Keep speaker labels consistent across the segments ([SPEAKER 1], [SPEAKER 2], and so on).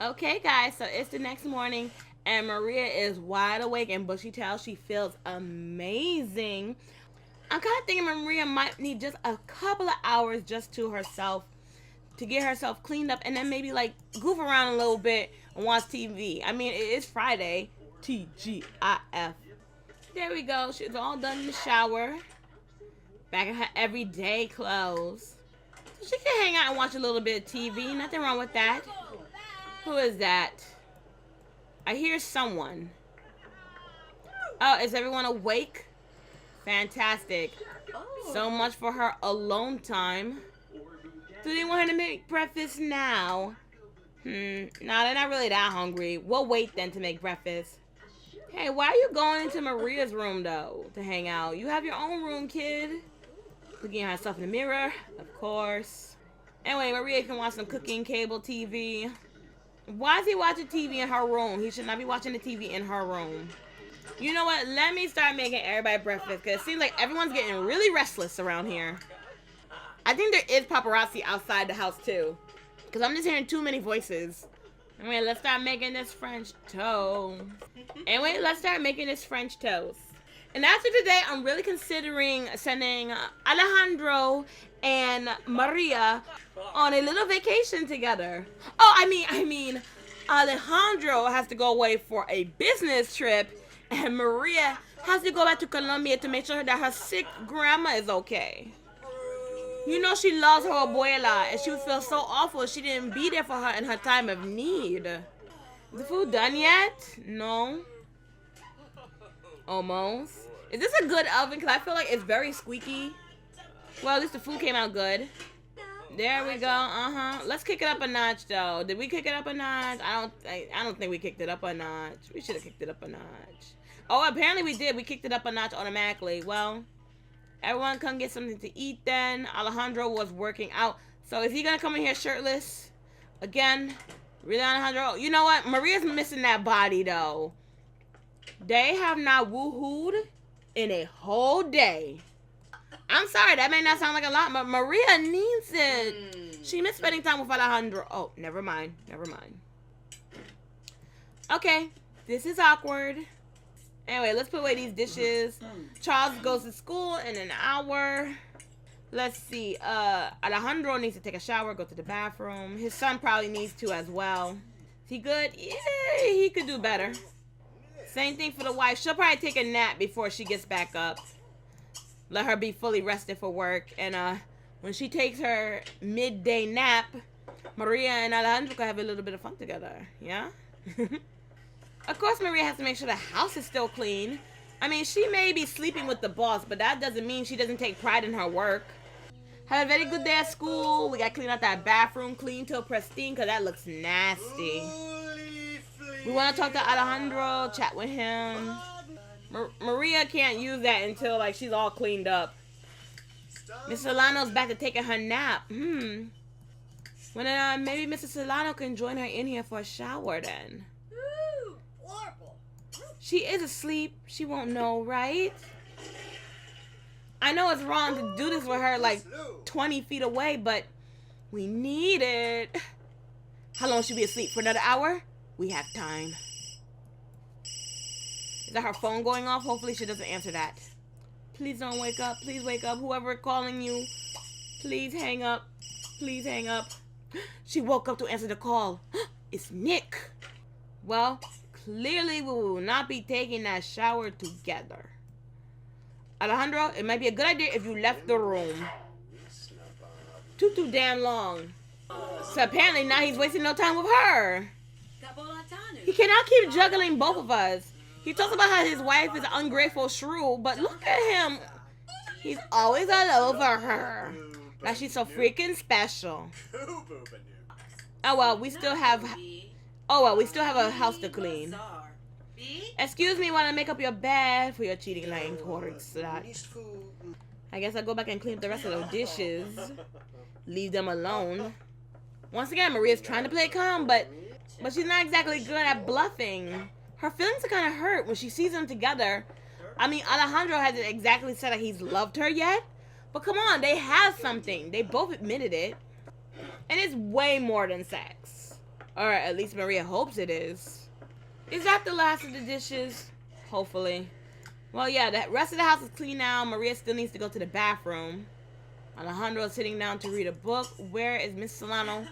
[SPEAKER 1] Okay, guys, so it's the next morning, and Maria is wide awake and bushy-tailed. She feels amazing. I'm kind of thinking Maria might need just a couple of hours just to herself to get herself cleaned up, and then maybe like goof around a little bit and watch TV. I mean, it's Friday. TGIF. There we go. She's all done in the shower. Back in her everyday clothes. So she can hang out and watch a little bit of TV. Nothing wrong with that. Who is that? I hear someone. Oh, is everyone awake? Fantastic. So much for her alone time. Do they want her to make breakfast now? Nah, they're not really that hungry. We'll wait then to make breakfast. Hey, why are you going into Maria's room, though, to hang out? You have your own room, kid. Looking at herself in the mirror, of course. Anyway, Maria can watch some cooking, cable TV. Why is he watching TV in her room? He should not be watching the TV in her room. You know what? Let me start making everybody breakfast, because it seems like everyone's getting really restless around here. I think there is paparazzi outside the house, too. Because I'm just hearing too many voices. Anyway, let's start making this French toast. Anyway, let's start making this French toast. And after today, I'm really considering sending Alejandro and Maria on a little vacation together. Oh, I mean, Alejandro has to go away for a business trip, and Maria has to go back to Colombia to make sure that her sick grandma is okay. You know she loves her abuela, and she would feel so awful if she didn't be there for her in her time of need. Is the food done yet? No. Almost. Is this a good oven? Because I feel like it's very squeaky. Well, at least the food came out good. There we go. Let's kick it up a notch, though. Did we kick it up a notch? I don't think we kicked it up a notch. We should have kicked it up a notch. Oh, apparently we did. We kicked it up a notch automatically. Well, everyone come get something to eat then. Alejandro was working out. So is he going to come in here shirtless? Again? Really, Alejandro? You know what? Maria's missing that body, though. They have not woohooed in a whole day. I'm sorry, that may not sound like a lot, but Maria needs it. She missed spending time with Alejandro. Oh, never mind. Okay, this is awkward. Anyway, let's put away these dishes. Charles goes to school in an hour. Let's see. Alejandro needs to take a shower, go to the bathroom. His son probably needs to as well. Is he good? Yeah, he could do better. Same thing for the wife. She'll probably take a nap before she gets back up. Let her be fully rested for work. And when she takes her midday nap, Maria and Alejandro can have a little bit of fun together. Yeah? Of course, Maria has to make sure the house is still clean. I mean, she may be sleeping with the boss, but that doesn't mean she doesn't take pride in her work. Had a very good day at school. We got to clean out that bathroom, clean till pristine, because that looks nasty. We want to talk to Alejandro, chat with him. Maria can't use that until, like, she's all cleaned up. Miss Solano's back to taking her nap. Well, maybe Mrs. Solano can join her in here for a shower then. She is asleep. She won't know, right? I know it's wrong to do this with her, like, 20 feet away, but we need it. How long should we be asleep? For another hour? We have time. Is that her phone going off? Hopefully she doesn't answer that. Please don't wake up. Please wake up. Whoever calling you, please hang up. Please hang up. She woke up to answer the call. It's Nick. Well, clearly we will not be taking that shower together. Alejandro, it might be a good idea if you left the room. Too damn long. So apparently now he's wasting no time with her. He cannot keep juggling both of us. He talks about how his wife is an ungrateful shrew, but look at him. He's always all over her. Like she's so freaking special. Oh well, we still have a house to clean. Excuse me while I make up your bed for your cheating lying horrid slut. I guess I'll go back and clean up the rest of those dishes. Leave them alone. Once again, Maria's trying to play calm, but she's not exactly good at bluffing. Her feelings are kind of hurt when she sees them together. I mean, Alejandro hasn't exactly said that he's loved her yet. But come on, they have something. They both admitted it. And it's way more than sex. Or at least Maria hopes it is. Is that the last of the dishes? Hopefully. Well, yeah, the rest of the house is clean now. Maria still needs to go to the bathroom. Alejandro is sitting down to read a book. Where is Mrs. Solano?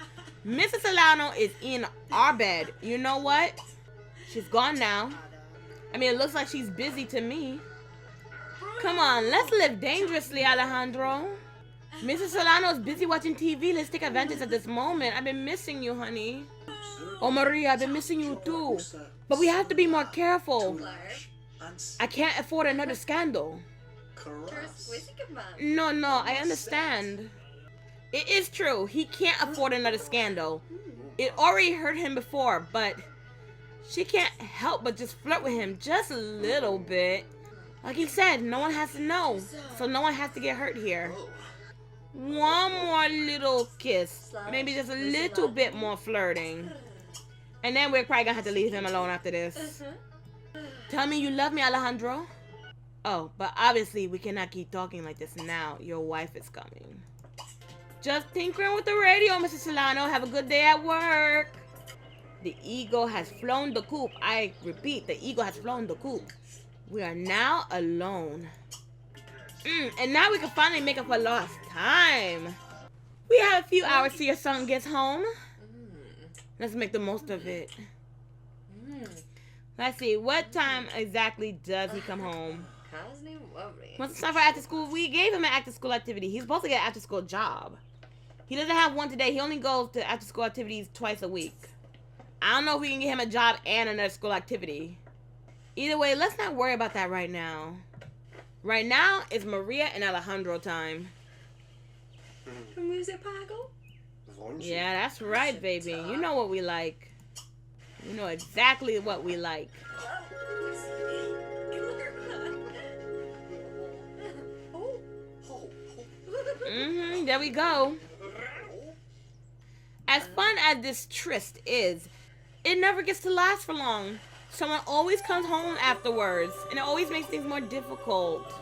[SPEAKER 1] Mrs. Solano is in our bed. You know what? She's gone now. I mean, it looks like she's busy to me. Come on, let's live dangerously, Alejandro. Mrs. Solano is busy watching TV. Let's take advantage of this moment. I've been missing you, honey. Oh, Maria, I've been missing you too. But we have to be more careful. I can't afford another scandal. No, I understand. It is true. He can't afford another scandal. It already hurt him before, but she can't help but just flirt with him just a little bit. Like he said, no one has to know, so no one has to get hurt here. One more little kiss. Maybe just a little bit more flirting. And then we're probably gonna have to leave him alone after this. Tell me you love me, Alejandro. Oh, but obviously we cannot keep talking like this now. Your wife is coming. Just tinkering with the radio, Mrs. Solano. Have a good day at work. The eagle has flown the coop. I repeat, the eagle has flown the coop. We are now alone. And now we can finally make up for lost time. We have a few hours till your son gets home. Let's make the most of it. Let's see, what time exactly does he come home? Once it's time for after school, we gave him an after school activity. He's supposed to get an after school job. He doesn't have one today. He only goes to after school activities twice a week. I don't know if we can get him a job and another school activity. Either way, let's not worry about that right now. Right now, it's Maria and Alejandro time. Yeah, that's right, baby. You know what we like. You know exactly what we like. There we go. As fun as this tryst is, it never gets to last for long. Someone always comes home afterwards, and it always makes things more difficult.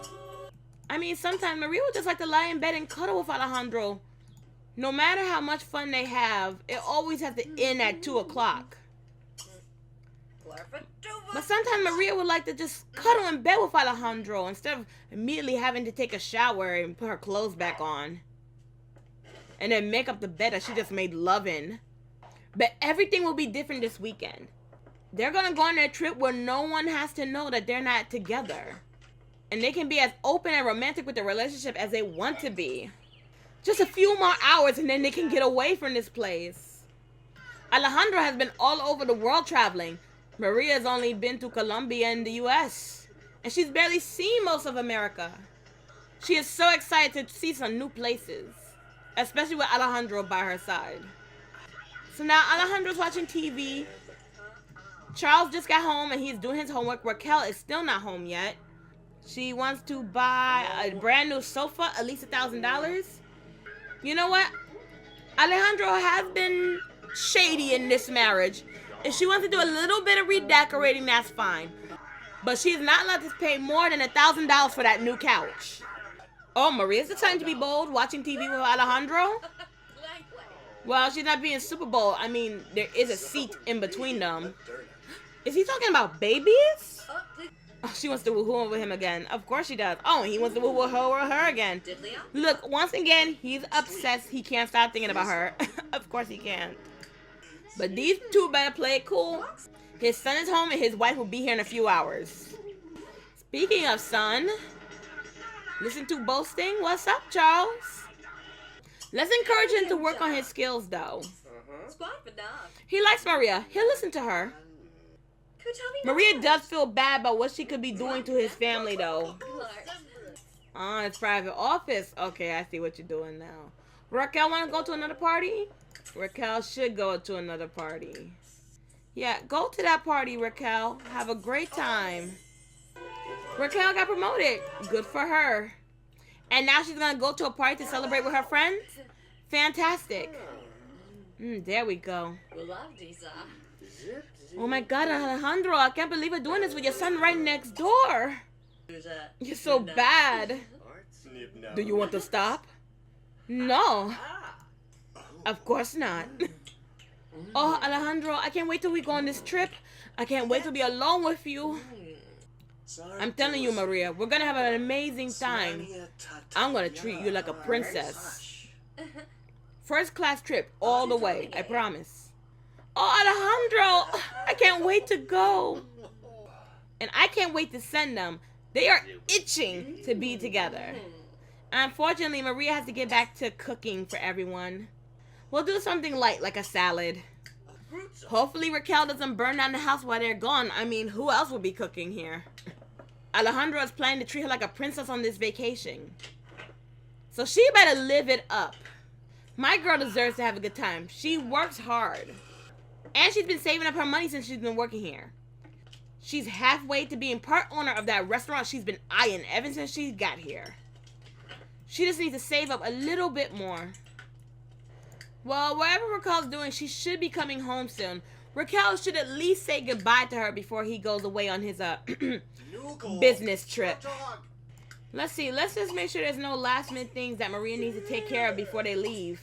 [SPEAKER 1] I mean, sometimes Maria would just like to lie in bed and cuddle with Alejandro. No matter how much fun they have, it always has to end at 2 o'clock. But sometimes Maria would like to just cuddle in bed with Alejandro instead of immediately having to take a shower and put her clothes back on. And then make up the bed that she just made love in. But everything will be different this weekend. They're going to go on their trip where no one has to know that they're not together. And they can be as open and romantic with the relationship as they want to be. Just a few more hours and then they can get away from this place. Alejandro has been all over the world traveling. Maria's only been to Colombia and the US. And she's barely seen most of America. She is so excited to see some new places. Especially with Alejandro by her side. So now Alejandro's watching TV. Charles just got home and he's doing his homework. Raquel is still not home yet. She wants to buy a brand new sofa, at least $1,000. You know what? Alejandro has been shady in this marriage. If she wants to do a little bit of redecorating, that's fine. But she's not allowed to pay more than $1,000 for that new couch. Oh, Maria's the time to be bold, watching TV with Alejandro? Well, she's not being super bold. I mean, there is a seat in between them. Is he talking about babies? Oh, she wants to woohoo with him again. Of course she does. Oh, and he wants to woohoo with her again. Look, once again, he's obsessed. He can't stop thinking about her. Of course he can't. But these two better play it cool. His son is home and his wife will be here in a few hours. Speaking of son, listen to boasting. What's up, Charles? Let's encourage him to work on his skills, though. He likes Maria. He'll listen to her. Maria does feel bad about what she could be doing to his family, though. Oh, it's private office. Okay, I see what you're doing now. Raquel want to go to another party? Raquel should go to another party. Yeah, go to that party, Raquel. Have a great time. Raquel got promoted. Good for her. And now she's going to go to a party to celebrate with her friends? Fantastic. There we go. Oh my God, Alejandro, I can't believe you're doing this with your son right next door. You're so bad. Do you want to stop? No. Of course not. Oh, Alejandro, I can't wait till we go on this trip. I can't wait to be alone with you. I'm telling you, Maria, we're gonna have an amazing time. I'm gonna treat you like a princess. First class trip all the way, I promise. Oh, Alejandro, I can't wait to go. And I can't wait to send them. They are itching to be together. Unfortunately, Maria has to get back to cooking for everyone. We'll do something light, like a salad. Hopefully Raquel doesn't burn down the house while they're gone. I mean, who else will be cooking here? Alejandro is planning to treat her like a princess on this vacation. So she better live it up. My girl deserves to have a good time. She works hard. And she's been saving up her money since she's been working here. She's halfway to being part owner of that restaurant she's been eyeing ever since she got here. She just needs to save up a little bit more. Well, whatever Raquel's doing, she should be coming home soon. Raquel should at least say goodbye to her before he goes away on his business trip. Let's see. Let's just make sure there's no last minute things that Maria needs to take care of before they leave.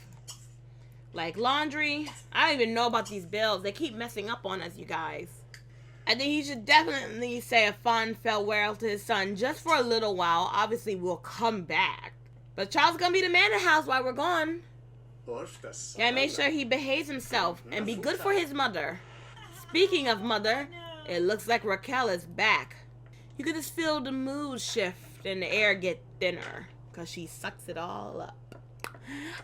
[SPEAKER 1] Like laundry. I don't even know about these bills. They keep messing up on us, you guys. I think he should definitely say a fond farewell to his son just for a little while. Obviously, we'll come back. But Charles is going to be the man of the house while we're gone. Gotta make sure he behaves himself and be good for his mother. Speaking of mother, it looks like Raquel is back. You could just feel the mood shift and the air get thinner because she sucks it all up.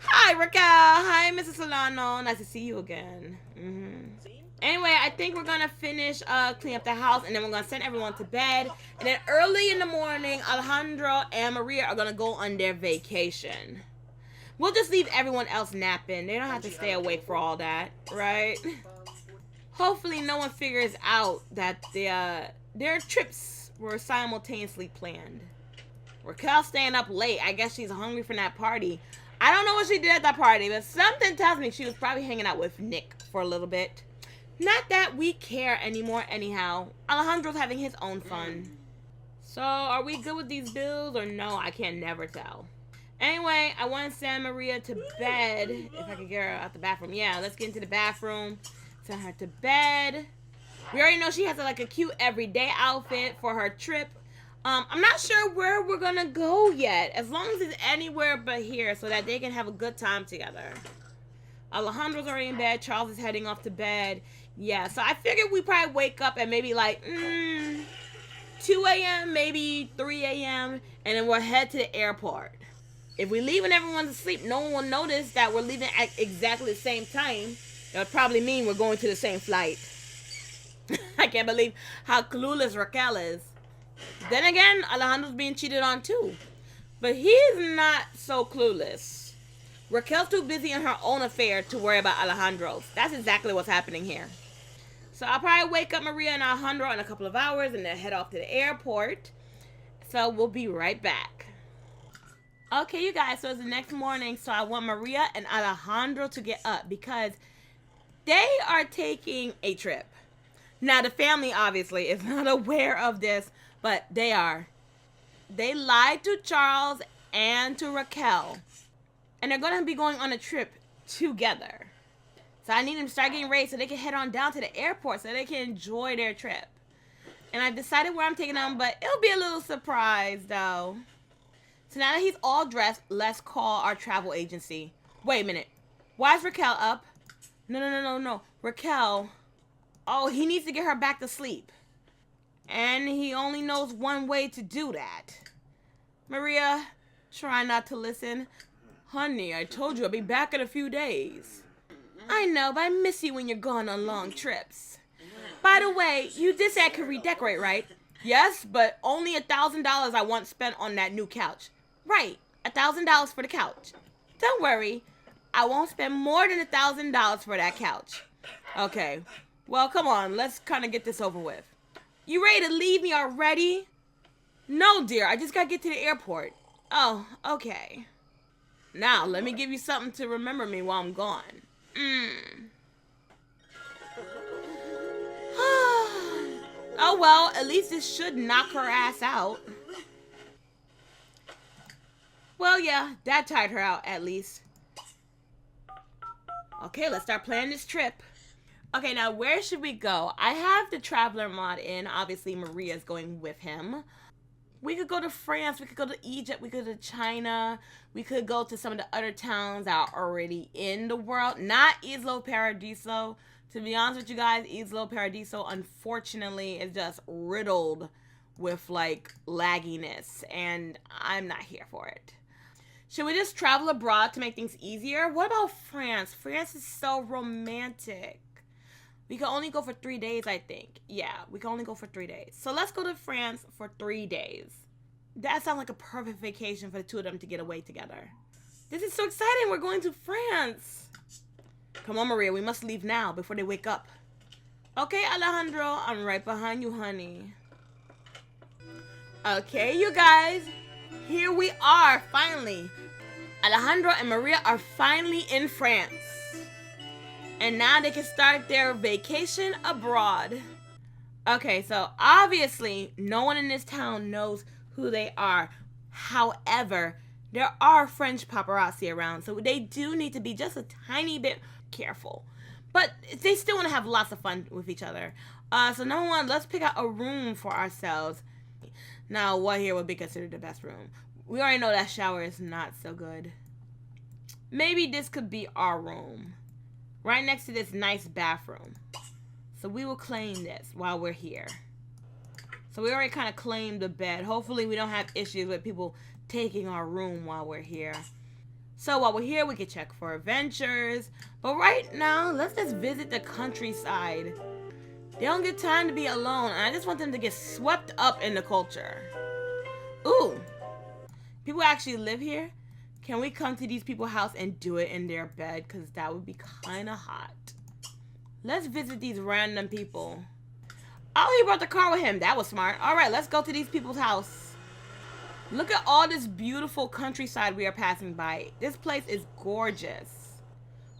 [SPEAKER 1] Hi, Raquel. Hi, Mrs. Solano. Nice to see you again. Anyway, I think we're going to finish cleaning up the house, and then we're going to send everyone to bed. And then early in the morning, Alejandro and Maria are going to go on their vacation. We'll just leave everyone else napping. They don't have to stay awake for all that, right? Hopefully no one figures out that their trips were simultaneously planned. Raquel's staying up late. I guess she's hungry from that party. I don't know what she did at that party, but something tells me she was probably hanging out with Nick for a little bit. Not that we care anymore anyhow. Alejandro's having his own fun. So, are we good with these bills or no? I can never tell. Anyway, I want to send Maria to bed. If I could get her out the bathroom. Yeah, let's get into the bathroom. Send her to bed. We already know she has like a cute everyday outfit for her trip. I'm not sure where we're going to go yet. As long as it's anywhere but here so that they can have a good time together. Alejandro's already in bed. Charles is heading off to bed. Yeah, so I figured we probably wake up at maybe like 2 a.m., maybe 3 a.m., and then we'll head to the airport. If we leave when everyone's asleep, no one will notice that we're leaving at exactly the same time. That'll probably mean we're going to the same flight. I can't believe how clueless Raquel is. Then again, Alejandro's being cheated on too. But he's not so clueless. Raquel's too busy in her own affair to worry about Alejandro's. That's exactly what's happening here. So I'll probably wake up Maria and Alejandro in a couple of hours and then head off to the airport. So we'll be right back. Okay, you guys, so it's the next morning, so I want Maria and Alejandro to get up because they are taking a trip. Now, the family obviously is not aware of this, but they are. They lied to Charles and to Raquel, and they're going to be going on a trip together. So I need them to start getting ready so they can head on down to the airport so they can enjoy their trip. And I've decided where I'm taking them, but it'll be a little surprise, though. So now that he's all dressed, let's call our travel agency. Wait a minute. Why is Raquel up? No. Raquel. Oh, he needs to get her back to sleep. And he only knows one way to do that. Maria, try not to listen. Honey, I told you I'll be back in a few days. I know, but I miss you when you're gone on long trips. By the way, you did say I could redecorate, right? Yes, but only $1,000 I want spent on that new couch. Right, $1,000 for the couch. Don't worry, I won't spend more than $1,000 for that couch. Okay, well, come on, let's kind of get this over with. You ready to leave me already? No, dear, I just gotta get to the airport. Oh, okay. Now, let me give you something to remember me while I'm gone. Oh, well, at least this should knock her ass out. Well, yeah, that tired her out, at least. Okay, let's start planning this trip. Okay, now where should we go? I have the traveler mod in. Obviously, Maria's going with him. We could go to France. We could go to Egypt. We could go to China. We could go to some of the other towns that are already in the world. Not Isla Paradiso. To be honest with you guys, Isla Paradiso, unfortunately, is just riddled with, like, lagginess. And I'm not here for it. Should we just travel abroad to make things easier? What about France? France is so romantic. We can only go for 3 days, I think. Yeah, we can only go for 3 days. So let's go to France for 3 days. That sounds like a perfect vacation for the two of them to get away together. This is so exciting. We're going to France. Come on, Maria. We must leave now before they wake up. Okay, Alejandro. I'm right behind you, honey. Okay, you guys. Here we are, finally. Alejandro and Maria are finally in France. And now they can start their vacation abroad. Okay, so obviously, no one in this town knows who they are. However, there are French paparazzi around, so they do need to be just a tiny bit careful. But they still want to have lots of fun with each other. So number one, let's pick out a room for ourselves. Now, what here would be considered the best room? We already know that shower is not so good. Maybe this could be our room. Right next to this nice bathroom. So we will claim this while we're here. So we already kind of claimed the bed. Hopefully we don't have issues with people taking our room while we're here. So while we're here, we can check for adventures. But right now, let's just visit the countryside. They don't get time to be alone. And I just want them to get swept up in the culture. Ooh. People actually live here? Can we come to these people's house and do it in their bed? Because that would be kind of hot. Let's visit these random people. Oh, he brought the car with him. That was smart. All right, let's go to these people's house. Look at all this beautiful countryside we are passing by. This place is gorgeous.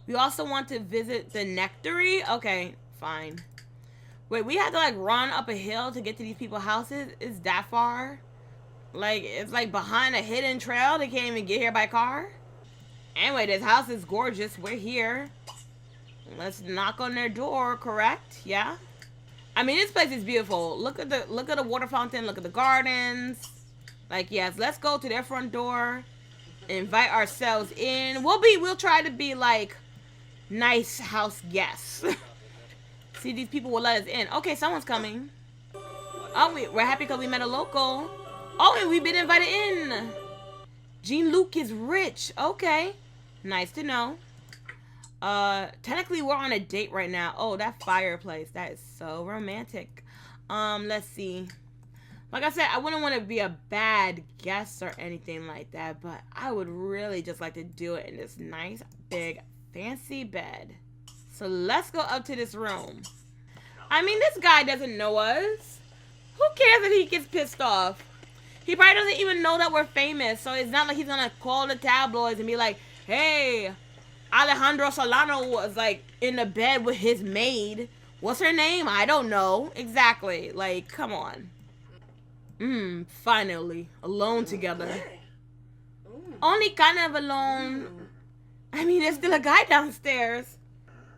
[SPEAKER 1] We also want to visit the nectary. Okay, fine. Wait, we have to like run up a hill to get to these people's houses? Is that far? Like, it's like behind a hidden trail. They can't even get here by car. Anyway, this house is gorgeous. We're here. Let's knock on their door, correct? Yeah? I mean, this place is beautiful. Look at the water fountain. Look at the gardens. Like, yes, let's go to their front door. Invite ourselves in. We'll try to be like nice house guests. See, these people will let us in. Okay, someone's coming. Oh, we're happy because we met a local. Oh, and we've been invited in. Jean-Luc is rich. Okay. Nice to know. Technically, we're on a date right now. Oh, that fireplace. That is so romantic. Let's see. Like I said, I wouldn't want to be a bad guest or anything like that, but I would really just like to do it in this nice, big, fancy bed. So let's go up to this room. I mean, this guy doesn't know us. Who cares if he gets pissed off? He probably doesn't even know that we're famous, so it's not like he's gonna call the tabloids and be like, hey, Alejandro Solano was like in the bed with his maid. What's her name? I don't know. Exactly. Like, come on. Finally. Alone together. Only kind of alone. I mean, there's still a guy downstairs.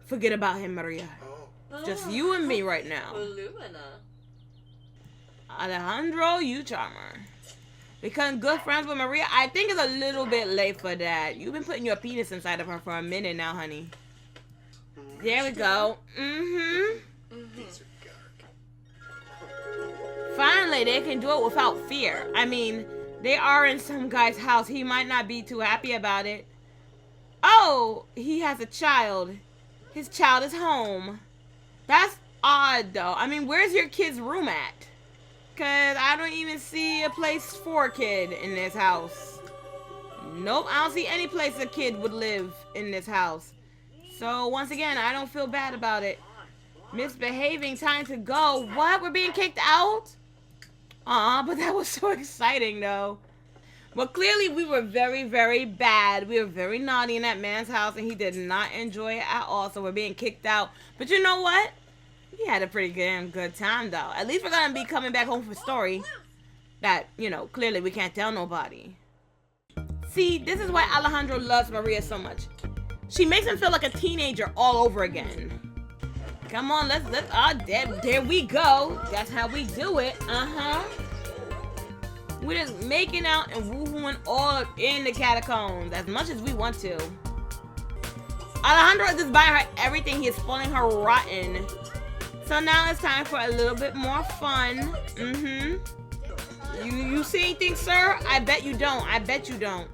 [SPEAKER 1] Forget about him, Maria. Just you and me right now. Alejandro, you charmer. Become good friends with Maria. I think it's a little bit late for that. You've been putting your penis inside of her for a minute now, honey. There we go. Finally, they can do it without fear. I mean, they are in some guy's house. He might not be too happy about it. Oh, he has a child. His child is home. That's odd, though. I mean, where's your kid's room at? Because I don't even see a place for a kid in this house. Nope, I don't see any place a kid would live in this house. So, once again, I don't feel bad about it. Misbehaving, time to go. What? We're being kicked out? Aw, but that was so exciting, though. Well, clearly we were very, very bad. We were very naughty in that man's house, and he did not enjoy it at all, so we're being kicked out. But you know what? We had a pretty damn good time, though. At least we're going to be coming back home for a story that, you know, clearly we can't tell nobody. See, this is why Alejandro loves Maria so much. She makes him feel like a teenager all over again. Come on, let's there we go. That's how we do it. We're just making out and woohooing all in the catacombs as much as we want to. Alejandro is just buying her everything. He's spoiling her rotten. So now it's time for a little bit more fun. You see anything, sir? I bet you don't. I bet you don't.